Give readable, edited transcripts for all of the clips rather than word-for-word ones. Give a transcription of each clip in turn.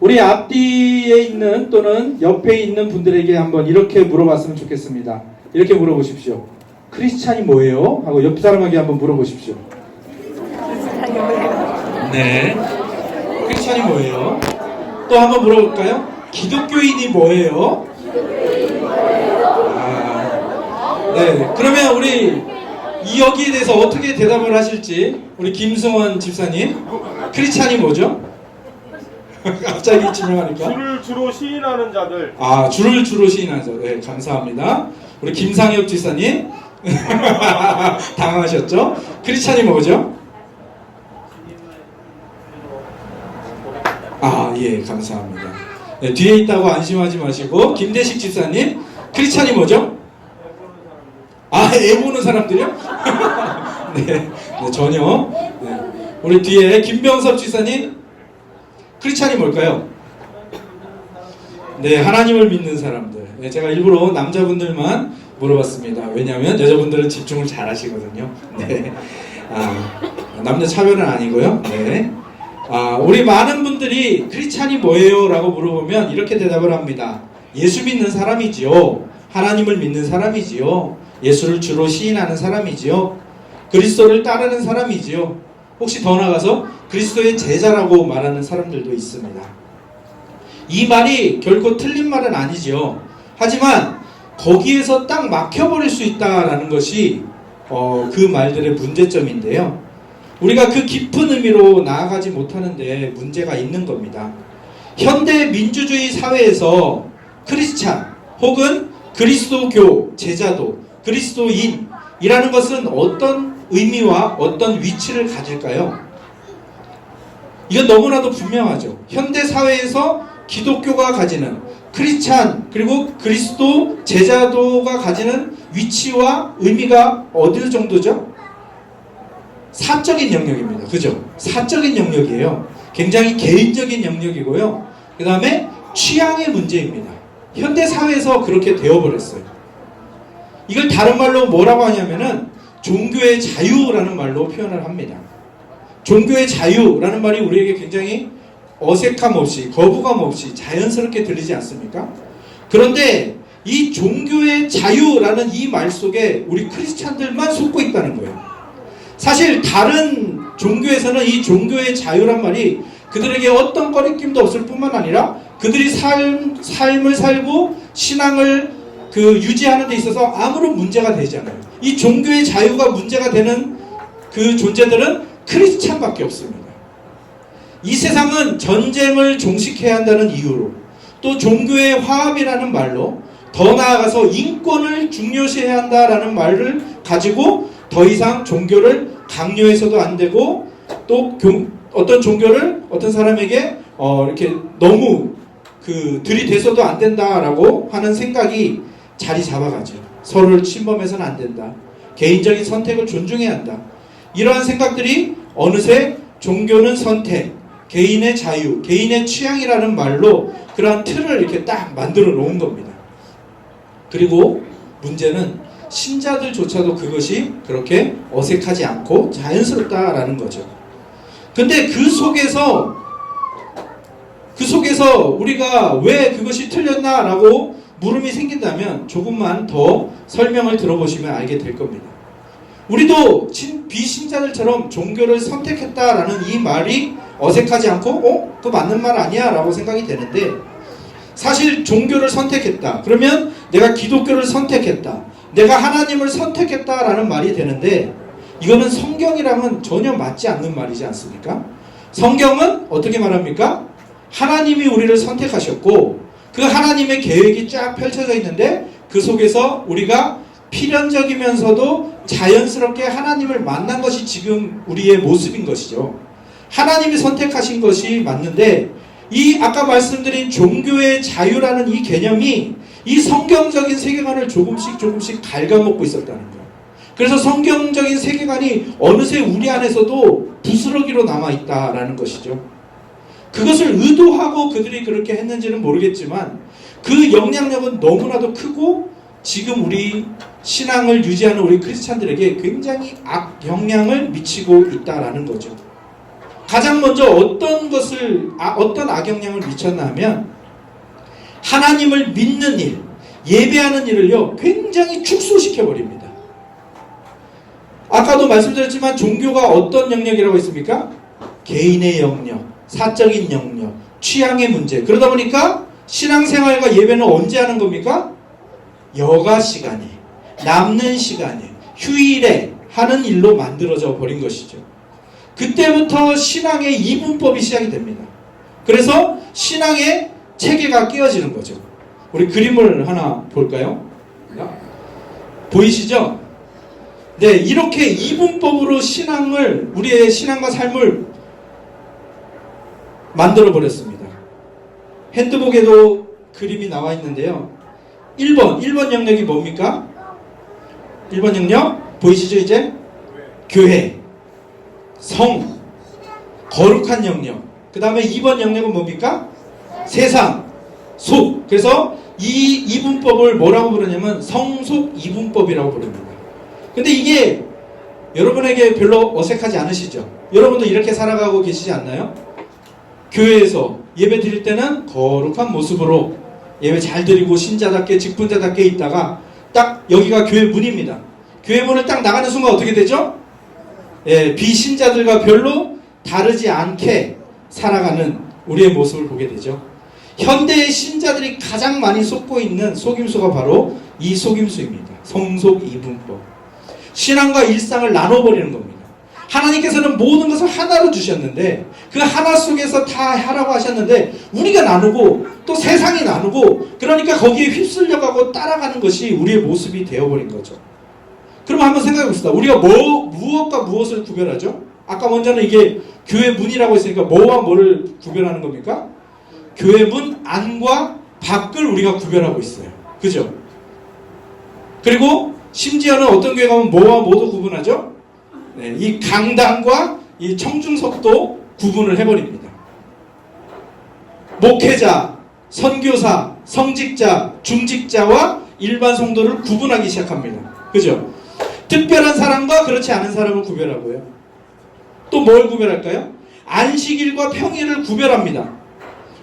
우리 앞뒤에 있는 또는 옆에 있는 분들에게 한번 이렇게 물어봤으면 좋겠습니다. 이렇게 물어보십시오. 크리스찬이 뭐예요? 하고 옆 사람에게 한번 물어보십시오. 네. 크리스찬이 뭐예요? 또 한번 물어볼까요? 기독교인이 뭐예요? 네. 그러면 우리 이 여기에 대해서 어떻게 대답을 하실지 우리 김승원 집사님. 크리스찬이 뭐죠? 갑자기 질문하니까. 주를 주로 시인하는 자들. 주를 주로 시인하는 자들. 네, 감사합니다. 우리 김상엽 집사님. 당황하셨죠? 크리스찬이 뭐죠? 예, 감사합니다. 네, 뒤에 있다고 안심하지 마시고 김대식 집사님. 크리스찬이 뭐죠? 애 보는 사람들이요? 네, 전혀. 네. 우리 뒤에 김병섭 집사님. 크리스찬이 뭘까요? 네, 하나님을 믿는 사람들. 네, 제가 일부러 남자분들만 물어봤습니다. 왜냐하면 여자분들은 집중을 잘 하시거든요. 네. 남녀 차별은 아니고요. 네. 우리 많은 분들이 크리스찬이 뭐예요? 라고 물어보면 이렇게 대답을 합니다. 예수 믿는 사람이지요. 하나님을 믿는 사람이지요. 예수를 주로 시인하는 사람이지요. 그리스도를 따르는 사람이지요. 혹시 더 나아가서 그리스도의 제자라고 말하는 사람들도 있습니다. 이 말이 결코 틀린 말은 아니지요. 하지만 거기에서 딱 막혀버릴 수 있다는 것이 그 말들의 문제점인데요. 우리가 그 깊은 의미로 나아가지 못하는 데 문제가 있는 겁니다. 현대 민주주의 사회에서 크리스찬 혹은 그리스도교 제자도 그리스도인이라는 것은 어떤 의미와 어떤 위치를 가질까요? 이건 너무나도 분명하죠. 현대 사회에서 기독교가 가지는 크리스찬 그리고 그리스도 제자도가 가지는 위치와 의미가 어느 정도죠? 사적인 영역입니다. 그죠? 사적인 영역이에요. 굉장히 개인적인 영역이고요. 그 다음에 취향의 문제입니다. 현대 사회에서 그렇게 되어버렸어요. 이걸 다른 말로 뭐라고 하냐면은 종교의 자유라는 말로 표현을 합니다. 종교의 자유라는 말이 우리에게 굉장히 어색함 없이 거부감 없이 자연스럽게 들리지 않습니까? 그런데 이 종교의 자유라는 이 말 속에 우리 크리스찬들만 속고 있다는 거예요. 사실 다른 종교에서는 이 종교의 자유란 말이 그들에게 어떤 거리낌도 없을 뿐만 아니라 그들이 삶을 살고 신앙을 유지하는 데 있어서 아무런 문제가 되지 않아요. 이 종교의 자유가 문제가 되는 그 존재들은 크리스찬밖에 없습니다. 이 세상은 전쟁을 종식해야 한다는 이유로 또 종교의 화합이라는 말로 더 나아가서 인권을 중요시해야 한다라는 말을 가지고 더 이상 종교를 강요해서도 안 되고 또 어떤 종교를 어떤 사람에게 이렇게 너무 들이대서도 안 된다라고 하는 생각이 자리 잡아가죠. 서로를 침범해서는 안 된다. 개인적인 선택을 존중해야 한다. 이러한 생각들이 어느새 종교는 선택, 개인의 자유, 개인의 취향이라는 말로 그러한 틀을 이렇게 딱 만들어 놓은 겁니다. 그리고 문제는 신자들조차도 그것이 그렇게 어색하지 않고 자연스럽다라는 거죠. 근데 그 속에서 우리가 왜 그것이 틀렸나라고 물음이 생긴다면 조금만 더 설명을 들어보시면 알게 될 겁니다. 우리도 비신자들처럼 종교를 선택했다라는 이 말이 어색하지 않고 그거 맞는 말 아니야 라고 생각이 되는데 사실 종교를 선택했다. 그러면 내가 기독교를 선택했다. 내가 하나님을 선택했다라는 말이 되는데 이거는 성경이랑은 전혀 맞지 않는 말이지 않습니까? 성경은 어떻게 말합니까? 하나님이 우리를 선택하셨고 그 하나님의 계획이 쫙 펼쳐져 있는데 그 속에서 우리가 필연적이면서도 자연스럽게 하나님을 만난 것이 지금 우리의 모습인 것이죠. 하나님이 선택하신 것이 맞는데 이 아까 말씀드린 종교의 자유라는 이 개념이 이 성경적인 세계관을 조금씩 갉아먹고 있었다는 거예요. 그래서 성경적인 세계관이 어느새 우리 안에서도 부스러기로 남아있다라는 것이죠. 그것을 의도하고 그들이 그렇게 했는지는 모르겠지만 그 영향력은 너무나도 크고 지금 우리 신앙을 유지하는 우리 크리스찬들에게 굉장히 악영향을 미치고 있다라는 거죠. 가장 먼저 어떤 악영향을 미쳤나 하면 하나님을 믿는 일, 예배하는 일을요 굉장히 축소시켜 버립니다. 아까도 말씀드렸지만 종교가 어떤 영역이라고 했습니까? 개인의 영역, 사적인 영역, 취향의 문제. 그러다 보니까 신앙생활과 예배는 언제 하는 겁니까? 여가 시간에, 남는 시간에, 휴일에 하는 일로 만들어져 버린 것이죠. 그때부터 신앙의 이분법이 시작이 됩니다. 그래서 신앙의 체계가 깨어지는 거죠. 우리 그림을 하나 볼까요? 보이시죠? 네, 이렇게 이분법으로 우리의 신앙과 삶을 만들어 버렸습니다. 핸드북에도 그림이 나와 있는데요. 1번 영역이 뭡니까? 1번 영역 보이시죠 이제? 교회, 성, 거룩한 영역. 그 다음에 2번 영역은 뭡니까? 세상, 속. 그래서 이 이분법을 뭐라고 부르냐면 성속 이분법이라고 부릅니다. 근데 이게 여러분에게 별로 어색하지 않으시죠? 여러분도 이렇게 살아가고 계시지 않나요? 교회에서 예배 드릴 때는 거룩한 모습으로 예배 잘 드리고 신자답게 직분자답게 있다가 딱 여기가 교회 문입니다. 교회 문을 딱 나가는 순간 어떻게 되죠? 예, 비신자들과 별로 다르지 않게 살아가는 우리의 모습을 보게 되죠. 현대의 신자들이 가장 많이 속고 있는 속임수가 바로 이 속임수입니다. 성속 이분법. 신앙과 일상을 나눠버리는 겁니다. 하나님께서는 모든 것을 하나로 주셨는데 그 하나 속에서 다 하라고 하셨는데 우리가 나누고 또 세상이 나누고 그러니까 거기에 휩쓸려가고 따라가는 것이 우리의 모습이 되어버린 거죠. 그럼 한번 생각해 봅시다. 우리가 무엇과 무엇을 구별하죠? 아까 먼저는 이게 교회 문이라고 했으니까 뭐와 뭐를 구별하는 겁니까? 교회 문 안과 밖을 우리가 구별하고 있어요. 그죠? 그리고 심지어는 어떤 교회 가면 뭐와 뭐도 구분하죠? 네, 이 강당과 이 청중석도 구분을 해버립니다. 목회자, 선교사, 성직자, 중직자와 일반 성도를 구분하기 시작합니다. 그죠? 특별한 사람과 그렇지 않은 사람을 구별하고요. 또 뭘 구별할까요? 안식일과 평일을 구별합니다.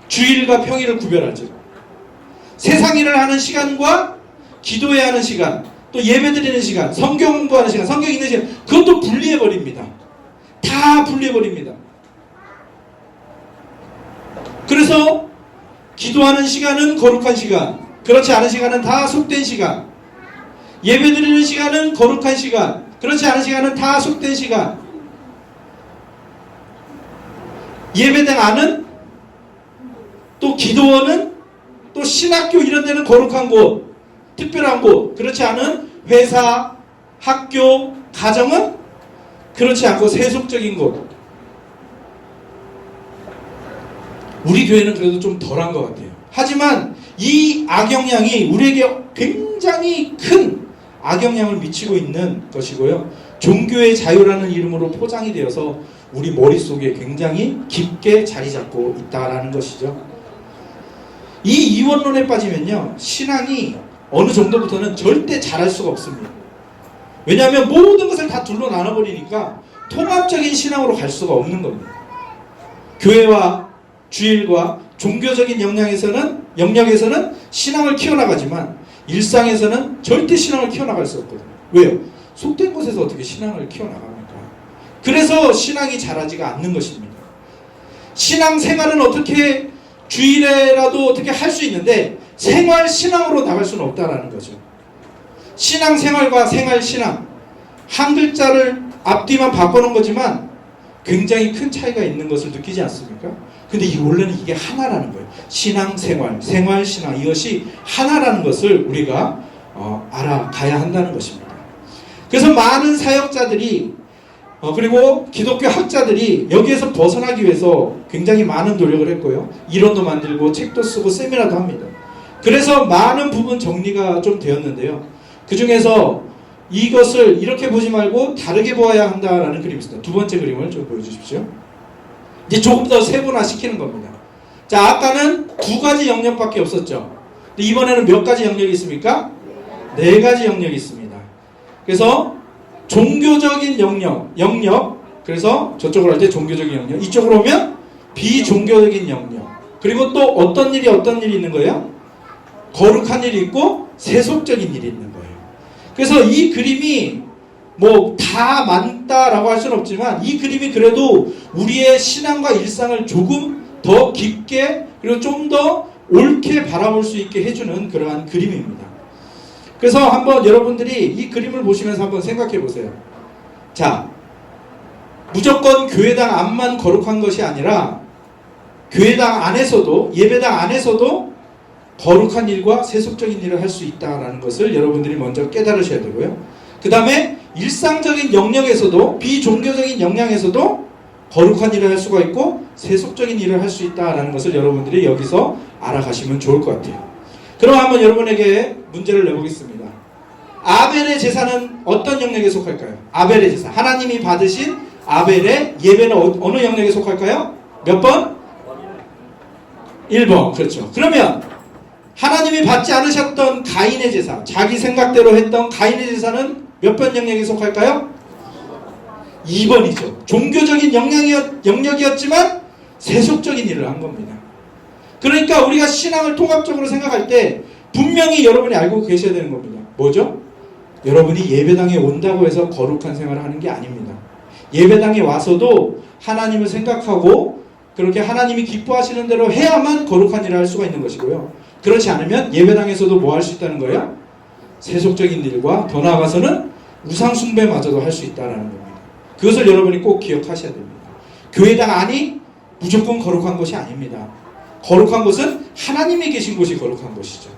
주일과 평일을 구별하죠. 세상 일을 하는 시간과 기도해야 하는 시간, 또 예배 드리는 시간, 성경 공부하는 시간, 성경 읽는 시간, 그것도 분리해버립니다. 다 분리해버립니다. 그래서 기도하는 시간은 거룩한 시간, 그렇지 않은 시간은 다 속된 시간, 예배 드리는 시간은 거룩한 시간, 그렇지 않은 시간은 다 속된 시간, 예배당 안은 또 기도원은 또 신학교 이런 데는 거룩한 곳, 특별한 곳, 그렇지 않은 회사, 학교, 가정은 그렇지 않고 세속적인 곳. 우리 교회는 그래도 좀 덜한 것 같아요. 하지만 이 악영향이 우리에게 굉장히 큰 악영향을 미치고 있는 것이고요. 종교의 자유라는 이름으로 포장이 되어서 우리 머릿속에 굉장히 깊게 자리 잡고 있다라는 것이죠. 이 이원론에 빠지면요, 신앙이 어느 정도부터는 절대 잘할 수가 없습니다. 왜냐하면 모든 것을 다 둘로 나눠버리니까 통합적인 신앙으로 갈 수가 없는 겁니다. 교회와 주일과 종교적인 영역에서는 신앙을 키워나가지만 일상에서는 절대 신앙을 키워나갈 수 없거든요. 왜요? 속된 곳에서 어떻게 신앙을 키워나갑니까? 그래서 신앙이 자라지가 않는 것입니다. 신앙생활은 어떻게 주일에라도 어떻게 할 수 있는데 생활 신앙으로 나갈 수는 없다라는 거죠. 신앙생활과 생활신앙, 한 글자를 앞뒤만 바꿔놓은 거지만 굉장히 큰 차이가 있는 것을 느끼지 않습니까? 근데 원래는 이게 하나라는 거예요. 신앙생활, 생활신앙, 이것이 하나라는 것을 우리가 알아가야 한다는 것입니다. 그래서 많은 사역자들이 그리고 기독교 학자들이 여기에서 벗어나기 위해서 굉장히 많은 노력을 했고요. 이론도 만들고 책도 쓰고 세미나도 합니다. 그래서 많은 부분 정리가 좀 되었는데요. 그 중에서 이것을 이렇게 보지 말고 다르게 보아야 한다라는 그림이 있습니다. 두 번째 그림을 좀 보여주십시오. 이제 조금 더 세분화 시키는 겁니다. 자, 아까는 두 가지 영역밖에 없었죠. 근데 이번에는 몇 가지 영역이 있습니까? 네 가지 영역이 있습니다. 그래서 종교적인 영역, 그래서 저쪽으로 할 때 종교적인 영역, 이쪽으로 오면 비종교적인 영역. 그리고 또 어떤 일이 있는 거예요? 거룩한 일이 있고 세속적인 일이 있는 거예요. 그래서 이 그림이 뭐 다 많다라고 할 수는 없지만 이 그림이 그래도 우리의 신앙과 일상을 조금 더 깊게 그리고 좀 더 옳게 바라볼 수 있게 해주는 그러한 그림입니다. 그래서 한번 여러분들이 이 그림을 보시면서 한번 생각해 보세요. 자, 무조건 교회당 안만 거룩한 것이 아니라 교회당 안에서도, 예배당 안에서도 거룩한 일과 세속적인 일을 할 수 있다는 것을 여러분들이 먼저 깨달으셔야 되고요. 그 다음에 일상적인 영역에서도, 비종교적인 영역에서도 거룩한 일을 할 수가 있고 세속적인 일을 할 수 있다는 것을 여러분들이 여기서 알아가시면 좋을 것 같아요. 그럼 한번 여러분에게 문제를 내보겠습니다. 아벨의 제사는 어떤 영역에 속할까요? 아벨의 제사, 하나님이 받으신 아벨의 예배는 어느 영역에 속할까요? 몇 번? 1번. 그렇죠. 그러면 하나님이 받지 않으셨던 가인의 제사, 자기 생각대로 했던 가인의 제사는 몇 번 영역에 속할까요? 2번이죠. 종교적인 영역이었지만 세속적인 일을 한 겁니다. 그러니까 우리가 신앙을 통합적으로 생각할 때 분명히 여러분이 알고 계셔야 되는 겁니다. 뭐죠? 여러분이 예배당에 온다고 해서 거룩한 생활을 하는 게 아닙니다. 예배당에 와서도 하나님을 생각하고 그렇게 하나님이 기뻐하시는 대로 해야만 거룩한 일을 할 수가 있는 것이고요. 그렇지 않으면 예배당에서도 뭐 할 수 있다는 거예요? 세속적인 일과 더 나아가서는 우상숭배마저도 할 수 있다는 겁니다. 그것을 여러분이 꼭 기억하셔야 됩니다. 교회당 안이 무조건 거룩한 것이 아닙니다. 거룩한 것은 하나님이 계신 곳이 거룩한 것이죠.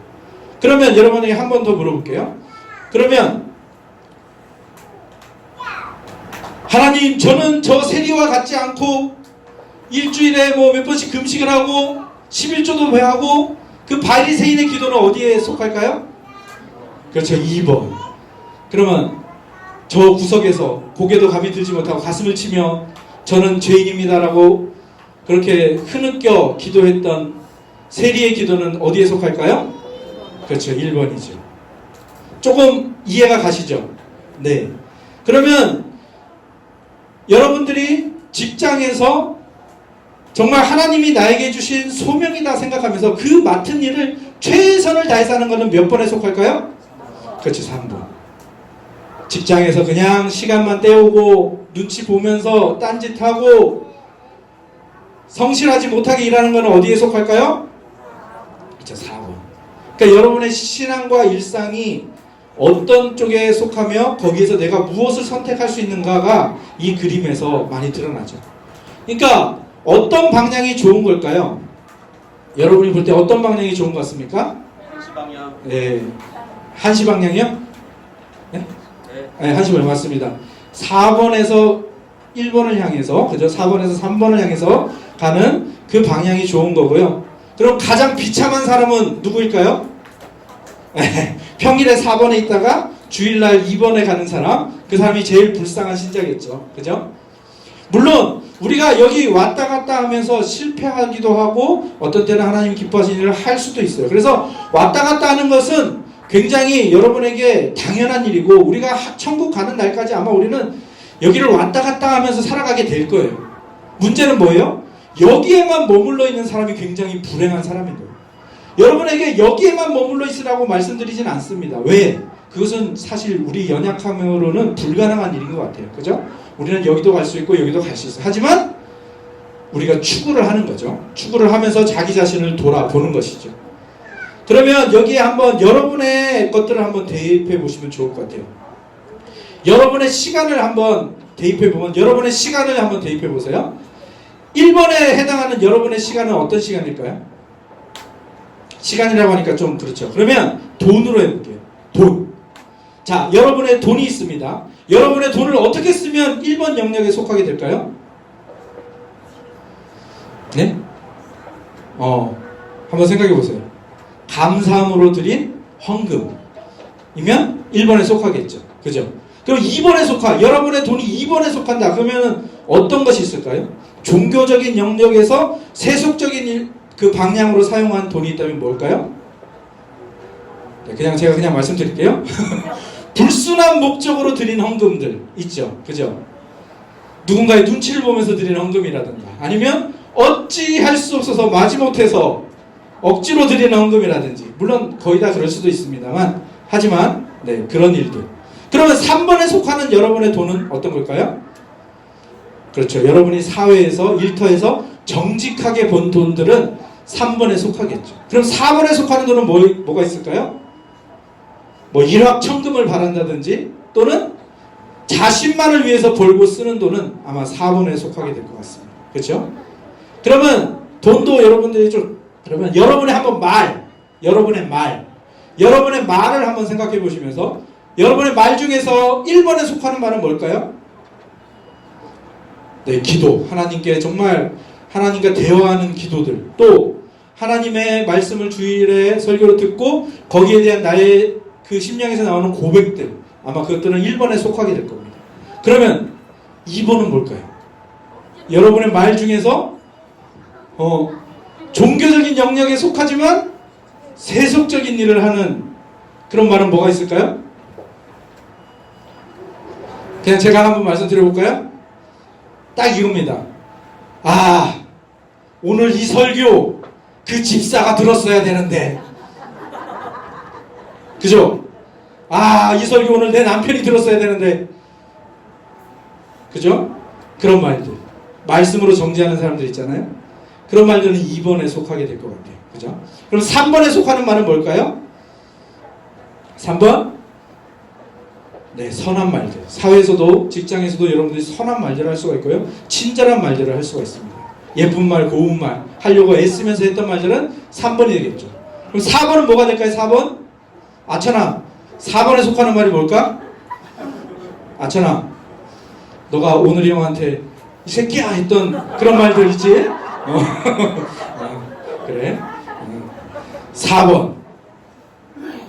그러면 여러분에게 한 번 더 물어볼게요. 그러면 하나님, 저는 저 세리와 같지 않고 일주일에 뭐 몇 번씩 금식을 하고 11조도 회하고 그 바리새인의 기도는 어디에 속할까요? 그렇죠. 2번. 그러면 저 구석에서 고개도 감히 들지 못하고 가슴을 치며 저는 죄인입니다라고 그렇게 흐느껴 기도했던 세리의 기도는 어디에 속할까요? 그렇죠. 1번이죠. 조금 이해가 가시죠? 네. 그러면 여러분들이 직장에서 정말 하나님이 나에게 주신 소명이다 생각하면서 그 맡은 일을 최선을 다해서 하는 것은 몇 번에 속할까요? 그렇죠. 3번. 직장에서 그냥 시간만 때우고 눈치 보면서 딴짓하고 성실하지 못하게 일하는 것은 어디에 속할까요? 그렇죠. 4번. 그러니까 여러분의 신앙과 일상이 어떤 쪽에 속하며 거기에서 내가 무엇을 선택할 수 있는가가 이 그림에서 많이 드러나죠. 그러니까 어떤 방향이 좋은 걸까요? 여러분이 볼 때 어떤 방향이 좋은 것 같습니까? 한시 방향. 네. 한시 방향이요? 네? 네, 한시 방향 맞습니다. 4번에서 1번을 향해서, 그죠? 4번에서 3번을 향해서 가는 그 방향이 좋은 거고요. 그럼 가장 비참한 사람은 누구일까요? 평일에 4번에 있다가 주일날 2번에 가는 사람, 그 사람이 제일 불쌍한 신자겠죠. 그죠? 물론 우리가 여기 왔다 갔다 하면서 실패하기도 하고 어떤 때는 하나님 기뻐하시는 일을 할 수도 있어요. 그래서 왔다 갔다 하는 것은 굉장히 여러분에게 당연한 일이고 우리가 천국 가는 날까지 아마 우리는 여기를 왔다 갔다 하면서 살아가게 될 거예요. 문제는 뭐예요? 여기에만 머물러 있는 사람이 굉장히 불행한 사람인 거예요. 여러분에게 여기에만 머물러 있으라고 말씀드리진 않습니다. 왜? 그것은 사실 우리 연약함으로는 불가능한 일인 것 같아요. 그죠? 우리는 여기도 갈 수 있고 여기도 갈 수 있어요. 하지만 우리가 추구를 하는 거죠. 추구를 하면서 자기 자신을 돌아보는 것이죠. 그러면 여기에 한번 여러분의 것들을 한번 대입해 보시면 좋을 것 같아요. 여러분의 시간을 한번 대입해 보면 여러분의 시간을 한번 대입해 보세요. 1번에 해당하는 여러분의 시간은 어떤 시간일까요? 시간이라고 하니까 좀 그렇죠. 그러면 돈으로 해볼게요. 돈. 자, 여러분의 돈이 있습니다. 여러분의 돈을 어떻게 쓰면 1번 영역에 속하게 될까요? 네? 한번 생각해 보세요. 감사함으로 드린 헌금이면 1번에 속하겠죠. 그죠? 그럼 2번에 여러분의 돈이 2번에 속한다. 그러면 어떤 것이 있을까요? 종교적인 영역에서 세속적인 그 방향으로 사용한 돈이 있다면 뭘까요? 네, 제가 그냥 말씀드릴게요. 불순한 목적으로 드린 헌금들 있죠. 그죠? 누군가의 눈치를 보면서 드리는 헌금이라든가, 아니면 어찌할 수 없어서 마지못해서 억지로 드리는 헌금이라든지, 물론 거의 다 그럴 수도 있습니다만, 하지만 네, 그런 일들. 그러면 3번에 속하는 여러분의 돈은 어떤 걸까요? 그렇죠. 여러분이 사회에서, 일터에서 정직하게 번 돈들은 3번에 속하겠죠. 그럼 4번에 속하는 돈은 뭐가 있을까요? 뭐 일확천금을 바란다든지, 또는 자신만을 위해서 벌고 쓰는 돈은 아마 4번에 속하게 될 것 같습니다. 그렇죠? 그러면 돈도 여러분들이 그러면 여러분의 여러분의 말을 한번 생각해 보시면서, 여러분의 말 중에서 1번에 속하는 말은 뭘까요? 네, 기도. 하나님께 정말 하나님과 대화하는 기도들, 또 하나님의 말씀을 주일에 설교로 듣고 거기에 대한 나의 그 심령에서 나오는 고백들, 아마 그것들은 1번에 속하게 될 겁니다. 그러면 2번은 뭘까요? 여러분의 말 중에서 종교적인 영역에 속하지만 세속적인 일을 하는 그런 말은 뭐가 있을까요? 그냥 제가 한번 말씀드려볼까요? 딱 이겁니다. 오늘 이 설교 그 집사가 들었어야 되는데, 그죠? 이 설교 오늘 내 남편이 들었어야 되는데, 그죠? 그런 말들, 말씀으로 정지하는 사람들 있잖아요. 그런 말들은 2번에 속하게 될 것 같아요. 그죠? 그럼 3번에 속하는 말은 뭘까요? 3번? 네, 선한 말들. 사회에서도, 직장에서도 여러분들이 선한 말들을 할 수가 있고요, 친절한 말들을 할 수가 있습니다. 예쁜 말, 고운 말 하려고 애쓰면서 했던 말들은 3번이 되겠죠. 그럼 4번은 뭐가 될까요? 4번? 아천아, 4번에 속하는 말이 뭘까? 아천아, 너가 오늘 형한테 이 새끼야 했던 그런 말들 있지? 그래. 4번.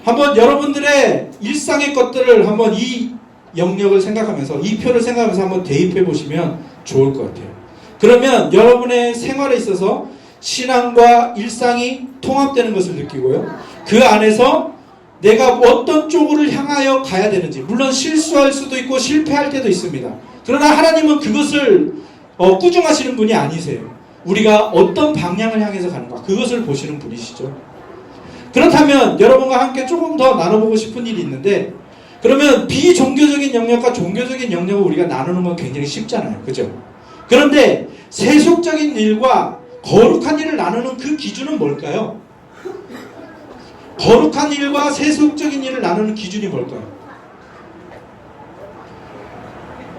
한번 여러분들의 일상의 것들을 한번 이 영역을 생각하면서, 이 표를 생각하면서 한번 대입해 보시면 좋을 것 같아요. 그러면 여러분의 생활에 있어서 신앙과 일상이 통합되는 것을 느끼고요, 그 안에서 내가 어떤 쪽으로 향하여 가야 되는지, 물론 실수할 수도 있고 실패할 때도 있습니다. 그러나 하나님은 그것을 꾸중하시는 분이 아니세요. 우리가 어떤 방향을 향해서 가는가, 그것을 보시는 분이시죠. 그렇다면 여러분과 함께 조금 더 나눠보고 싶은 일이 있는데, 그러면 비종교적인 영역과 종교적인 영역을 우리가 나누는 건 굉장히 쉽잖아요. 그죠? 그런데 세속적인 일과 거룩한 일을 나누는 그 기준은 뭘까요? 거룩한 일과 세속적인 일을 나누는 기준이 뭘까요?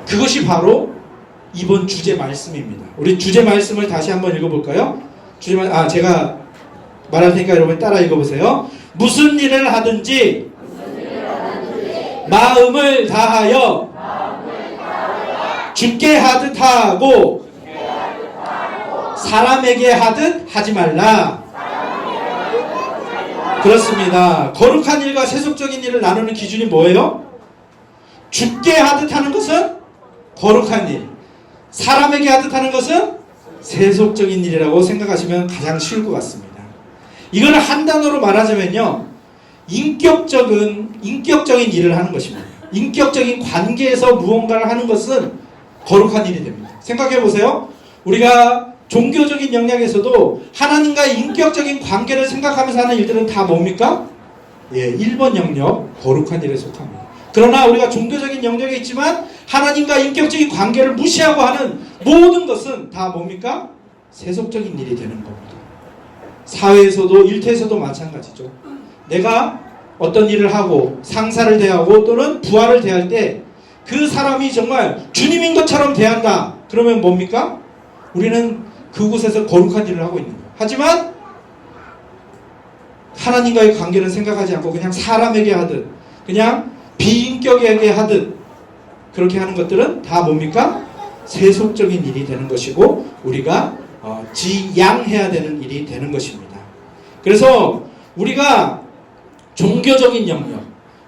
그것이 바로 이번 주제 말씀입니다. 우리 주제 말씀을 다시 한번 읽어볼까요? 제가 말할 테니까 여러분 따라 읽어보세요. 무슨 일을 하든지 마음을 다하여 주께 하듯 하고 사람에게 하듯 하지 말라. 그렇습니다. 거룩한 일과 세속적인 일을 나누는 기준이 뭐예요? 주께 하듯 하는 것은 거룩한 일, 사람에게 하듯 하는 것은 세속적인 일이라고 생각하시면 가장 쉬울 것 같습니다. 이걸 한 단어로 말하자면요, 인격적인 일을 하는 것입니다. 인격적인 관계에서 무언가를 하는 것은 거룩한 일이 됩니다. 생각해 보세요. 우리가 종교적인 영역에서도 하나님과의 인격적인 관계를 생각하면서 하는 일들은 다 뭡니까? 1번 영역, 거룩한 일에 속합니다. 그러나 우리가 종교적인 영역에 있지만 하나님과 인격적인 관계를 무시하고 하는 모든 것은 다 뭡니까? 세속적인 일이 되는 겁니다. 사회에서도, 일터에서도 마찬가지죠. 내가 어떤 일을 하고 상사를 대하고 또는 부하를 대할 때 그 사람이 정말 주님인 것처럼 대한다. 그러면 뭡니까? 우리는 그곳에서 거룩한 일을 하고 있는 거예요. 하지만 하나님과의 관계를 생각하지 않고 그냥 사람에게 하듯, 그냥 비인격에게 하듯 그렇게 하는 것들은 다 뭡니까? 세속적인 일이 되는 것이고 우리가 지양해야 되는 일이 되는 것입니다. 그래서 우리가 종교적인 영역,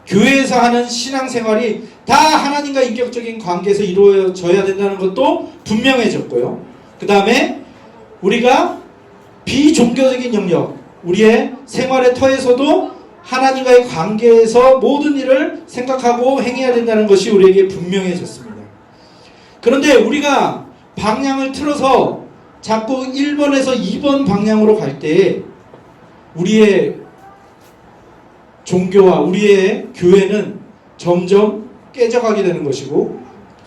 교회에서 하는 신앙생활이 다 하나님과 인격적인 관계에서 이루어져야 된다는 것도 분명해졌고요. 그 다음에 우리가 비종교적인 영역, 우리의 생활의 터에서도 하나님과의 관계에서 모든 일을 생각하고 행해야 된다는 것이 우리에게 분명해졌습니다. 그런데 우리가 방향을 틀어서 자꾸 1번에서 2번 방향으로 갈 때 우리의 종교와 우리의 교회는 점점 깨져가게 되는 것이고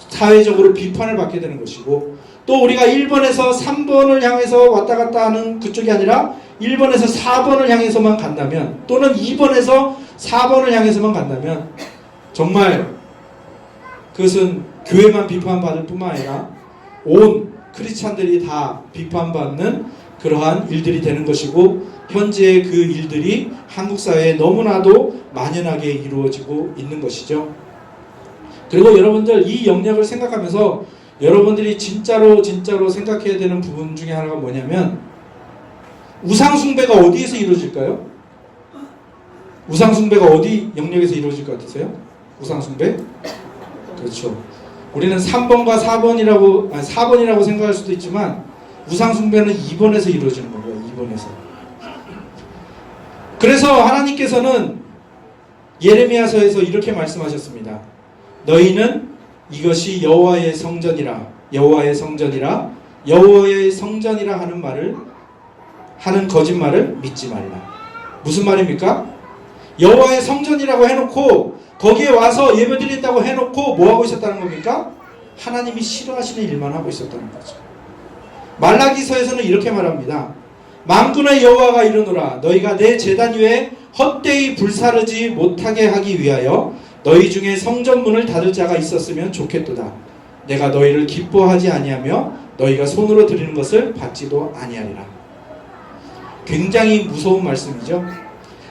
사회적으로 비판을 받게 되는 것이고 또 우리가 1번에서 3번을 향해서 왔다 갔다 하는 그쪽이 아니라 1번에서 4번을 향해서만 간다면 또는 2번에서 4번을 향해서만 간다면 정말 그것은 교회만 비판받을 뿐만 아니라 온 크리스찬들이 다 비판받는 그러한 일들이 되는 것이고 현재 그 일들이 한국 사회에 너무나도 만연하게 이루어지고 있는 것이죠. 그리고 여러분들 이 영역을 생각하면서 여러분들이 진짜로 생각해야 되는 부분 중에 하나가 뭐냐면 우상숭배가 어디에서 이루어질까요? 우상숭배가 어디 영역에서 이루어질 것 같으세요? 우상숭배? 그렇죠. 우리는 3번과 4번이라고 생각할 수도 있지만 우상숭배는 2번에서 이루어지는 거고요. 2번에서. 그래서 하나님께서는 예레미야서에서 이렇게 말씀하셨습니다. 너희는 이것이 여호와의 성전이라 여호와의 성전이라 여호와의 성전이라 하는 거짓말을 믿지 말라. 무슨 말입니까? 여호와의 성전이라고 해놓고 거기에 와서 예배드린다고 해놓고 뭐하고 있었다는 겁니까? 하나님이 싫어하시는 일만 하고 있었다는 거죠. 말라기서에서는 이렇게 말합니다. 만군의 여호와가 이르노라 너희가 내 제단 위에 헛되이 불사르지 못하게 하기 위하여 너희 중에 성전문을 닫을 자가 있었으면 좋겠도다. 내가 너희를 기뻐하지 아니하며 너희가 손으로 드리는 것을 받지도 아니하리라. 굉장히 무서운 말씀이죠.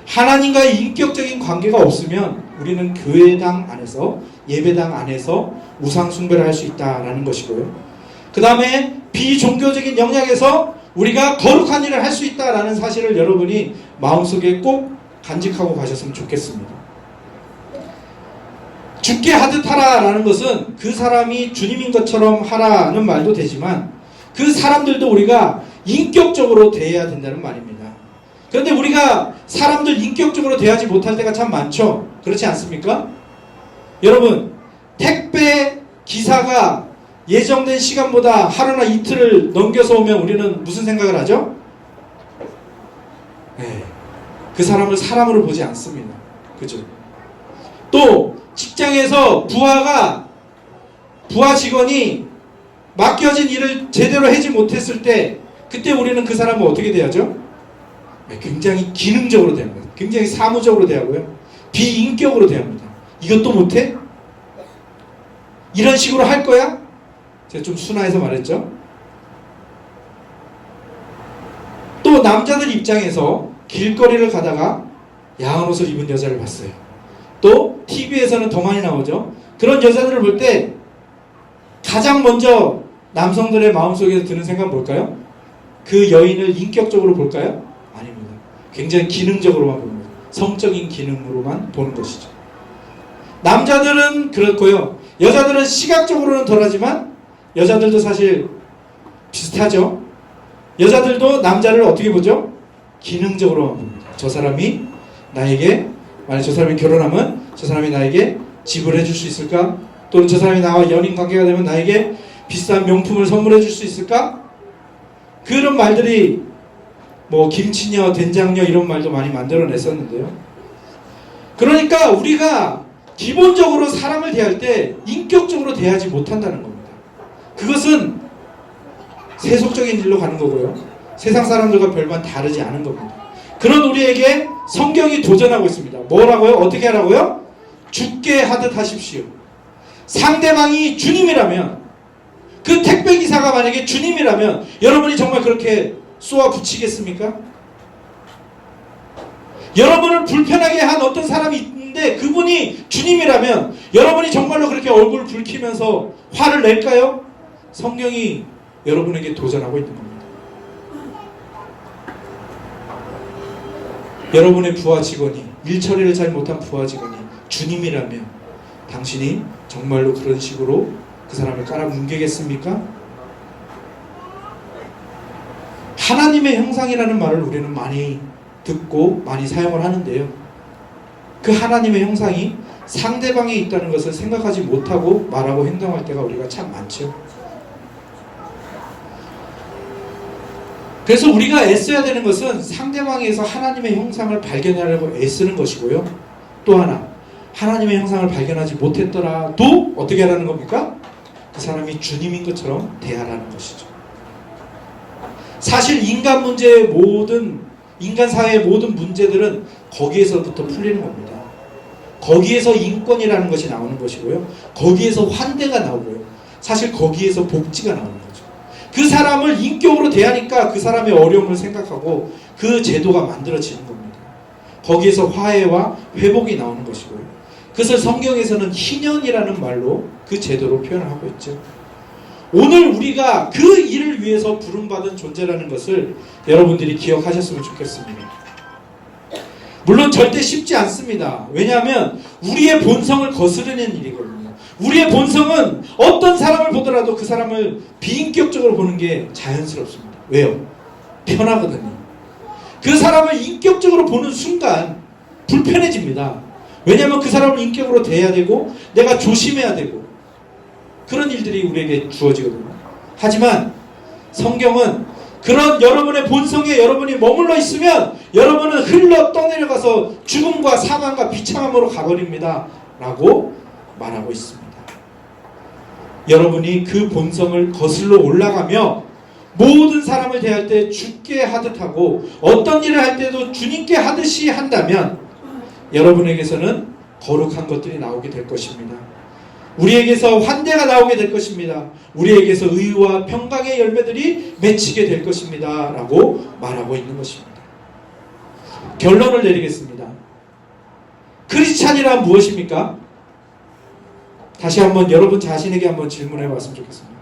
하나님과의 인격적인 관계가 없으면 우리는 교회당 안에서 예배당 안에서 우상 숭배를 할 수 있다라는 것이고요. 그 다음에 비종교적인 영역에서 우리가 거룩한 일을 할 수 있다라는 사실을 여러분이 마음속에 꼭 간직하고 가셨으면 좋겠습니다. 죽게 하듯 하라라는 것은 그 사람이 주님인 것처럼 하라는 말도 되지만 그 사람들도 우리가 인격적으로 대해야 된다는 말입니다. 그런데 우리가 사람들 인격적으로 대하지 못할 때가 참 많죠. 그렇지 않습니까? 여러분, 택배 기사가 예정된 시간보다 하루나 이틀을 넘겨서 오면 우리는 무슨 생각을 하죠? 네, 그 사람을 사람으로 보지 않습니다. 그죠? 또 직장에서 부하 직원이 맡겨진 일을 제대로 하지 못했을 때 그때 우리는 그 사람을 어떻게 대하죠? 네, 굉장히 기능적으로 대합니다. 굉장히 사무적으로 대하고요. 비인격으로 대합니다. 이것도 못해? 이런 식으로 할 거야? 제가 좀 순화해서 말했죠. 또 남자들 입장에서 길거리를 가다가 야한 옷을 입은 여자를 봤어요. 또 TV에서는 더 많이 나오죠. 그런 여자들을 볼 때 가장 먼저 남성들의 마음속에서 드는 생각은 뭘까요? 그 여인을 인격적으로 볼까요? 아닙니다. 굉장히 기능적으로만 봅니다. 성적인 기능으로만 보는 것이죠. 남자들은 그렇고요. 여자들은 시각적으로는 덜하지만 여자들도 사실 비슷하죠. 여자들도 남자를 어떻게 보죠? 기능적으로만 봅니다. 저 사람이 나에게 만약 저 사람이 결혼하면 저 사람이 나에게 집을 해줄 수 있을까? 또는 저 사람이 나와 연인 관계가 되면 나에게 비싼 명품을 선물해 줄 수 있을까? 그런 말들이 뭐 김치녀, 된장녀 이런 말도 많이 만들어냈었는데요. 그러니까 우리가 기본적으로 사람을 대할 때 인격적으로 대하지 못한다는 겁니다. 그것은 세속적인 일로 가는 거고요. 세상 사람들과 별반 다르지 않은 겁니다. 그런 우리에게 성경이 도전하고 있습니다. 뭐라고요? 어떻게 하라고요? 죽게 하듯 하십시오. 상대방이 주님이라면, 그 택배기사가 만약에 주님이라면 여러분이 정말 그렇게 쏘아 붙이겠습니까? 여러분을 불편하게 한 어떤 사람이 있는데 그분이 주님이라면 여러분이 정말로 그렇게 얼굴 붉히면서 화를 낼까요? 성경이 여러분에게 도전하고 있는 겁니다. 여러분의 부하 직원이, 일 처리를 잘 못한 부하 직원이 주님이라면 당신이 정말로 그런 식으로 그 사람을 깔아뭉개겠습니까? 하나님의 형상이라는 말을 우리는 많이 듣고 많이 사용을 하는데요. 그 하나님의 형상이 상대방에 있다는 것을 생각하지 못하고 말하고 행동할 때가 우리가 참 많죠. 그래서 우리가 애써야 되는 것은 상대방에서 하나님의 형상을 발견하려고 애쓰는 것이고요. 또 하나, 하나님의 형상을 발견하지 못했더라도 어떻게 하라는 겁니까? 그 사람이 주님인 것처럼 대하라는 것이죠. 사실 인간 문제의 인간 사회의 모든 문제들은 거기에서부터 풀리는 겁니다. 거기에서 인권이라는 것이 나오는 것이고요. 거기에서 환대가 나오고요. 사실 거기에서 복지가 나오는 거죠. 그 사람을 인격으로 대하니까 그 사람의 어려움을 생각하고 그 제도가 만들어지는 겁니다. 거기에서 화해와 회복이 나오는 것이고요. 그것을 성경에서는 희년이라는 말로 그 제도로 표현을 하고 있죠. 오늘 우리가 그 일을 위해서 부름받은 존재라는 것을 여러분들이 기억하셨으면 좋겠습니다. 물론 절대 쉽지 않습니다. 왜냐하면 우리의 본성을 거스르는 일이거든요. 우리의 본성은 어떤 사람을 보더라도 그 사람을 비인격적으로 보는 게 자연스럽습니다. 왜요? 편하거든요. 그 사람을 인격적으로 보는 순간 불편해집니다. 왜냐하면 그 사람을 인격으로 대해야 되고 내가 조심해야 되고 그런 일들이 우리에게 주어지거든요. 하지만 성경은 그런 여러분의 본성에 여러분이 머물러 있으면 여러분은 흘러 떠내려가서 죽음과 사망과 비참함으로 가버립니다. 라고 말하고 있습니다. 여러분이 그 본성을 거슬러 올라가며 모든 사람을 대할 때 주께 하듯 하고 어떤 일을 할 때도 주님께 하듯이 한다면 여러분에게서는 거룩한 것들이 나오게 될 것입니다. 우리에게서 환대가 나오게 될 것입니다. 우리에게서 의와 평강의 열매들이 맺히게 될 것입니다. 라고 말하고 있는 것입니다. 결론을 내리겠습니다. 크리스찬이란 무엇입니까? 다시 한번 여러분 자신에게 한번 질문해 봤으면 좋겠습니다.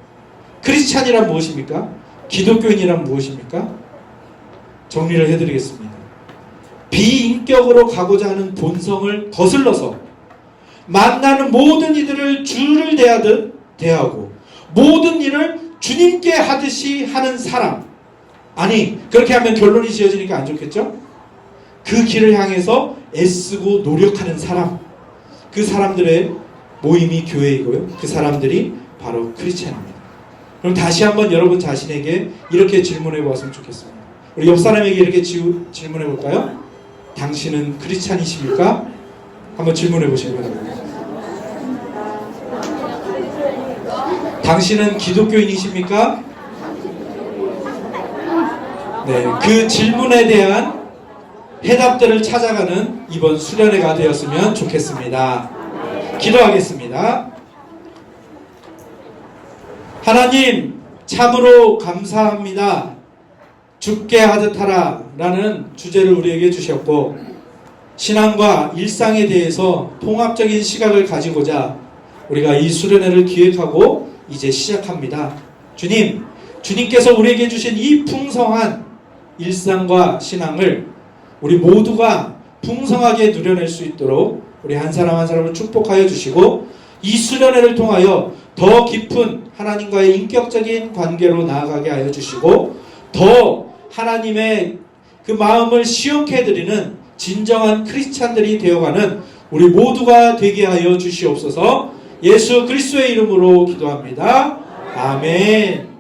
크리스찬이란 무엇입니까? 기독교인이란 무엇입니까? 정리를 해드리겠습니다. 비인격으로 가고자 하는 본성을 거슬러서 만나는 모든 이들을 주를 대하듯 대하고 모든 일을 주님께 하듯이 하는 사람. 아니, 그렇게 하면 결론이 지어지니까 안 좋겠죠? 그 길을 향해서 애쓰고 노력하는 사람. 그 사람들의 모임이 교회이고요. 그 사람들이 바로 크리스찬입니다. 그럼 다시 한번 여러분 자신에게 이렇게 질문해 보았으면 좋겠습니다. 우리 옆 사람에게 이렇게 질문해 볼까요? 당신은 크리스찬이십니까? 한번 질문해 보시기 바랍니다. 당신은 기독교인이십니까? 네, 그 질문에 대한 해답들을 찾아가는 이번 수련회가 되었으면 좋겠습니다. 기도하겠습니다. 하나님, 참으로 감사합니다. 죽게 하듯 하라 라는 주제를 우리에게 주셨고 신앙과 일상에 대해서 통합적인 시각을 가지고자 우리가 이 수련회를 기획하고 이제 시작합니다. 주님께서 우리에게 주신 이 풍성한 일상과 신앙을 우리 모두가 풍성하게 누려낼 수 있도록 우리 한 사람 한 사람을 축복하여 주시고 이 수련회를 통하여 더 깊은 하나님과의 인격적인 관계로 나아가게 하여 주시고 더 하나님의 그 마음을 시원케 해드리는 진정한 크리스찬들이 되어가는 우리 모두가 되게 하여 주시옵소서. 예수 그리스도의 이름으로 기도합니다. 아멘.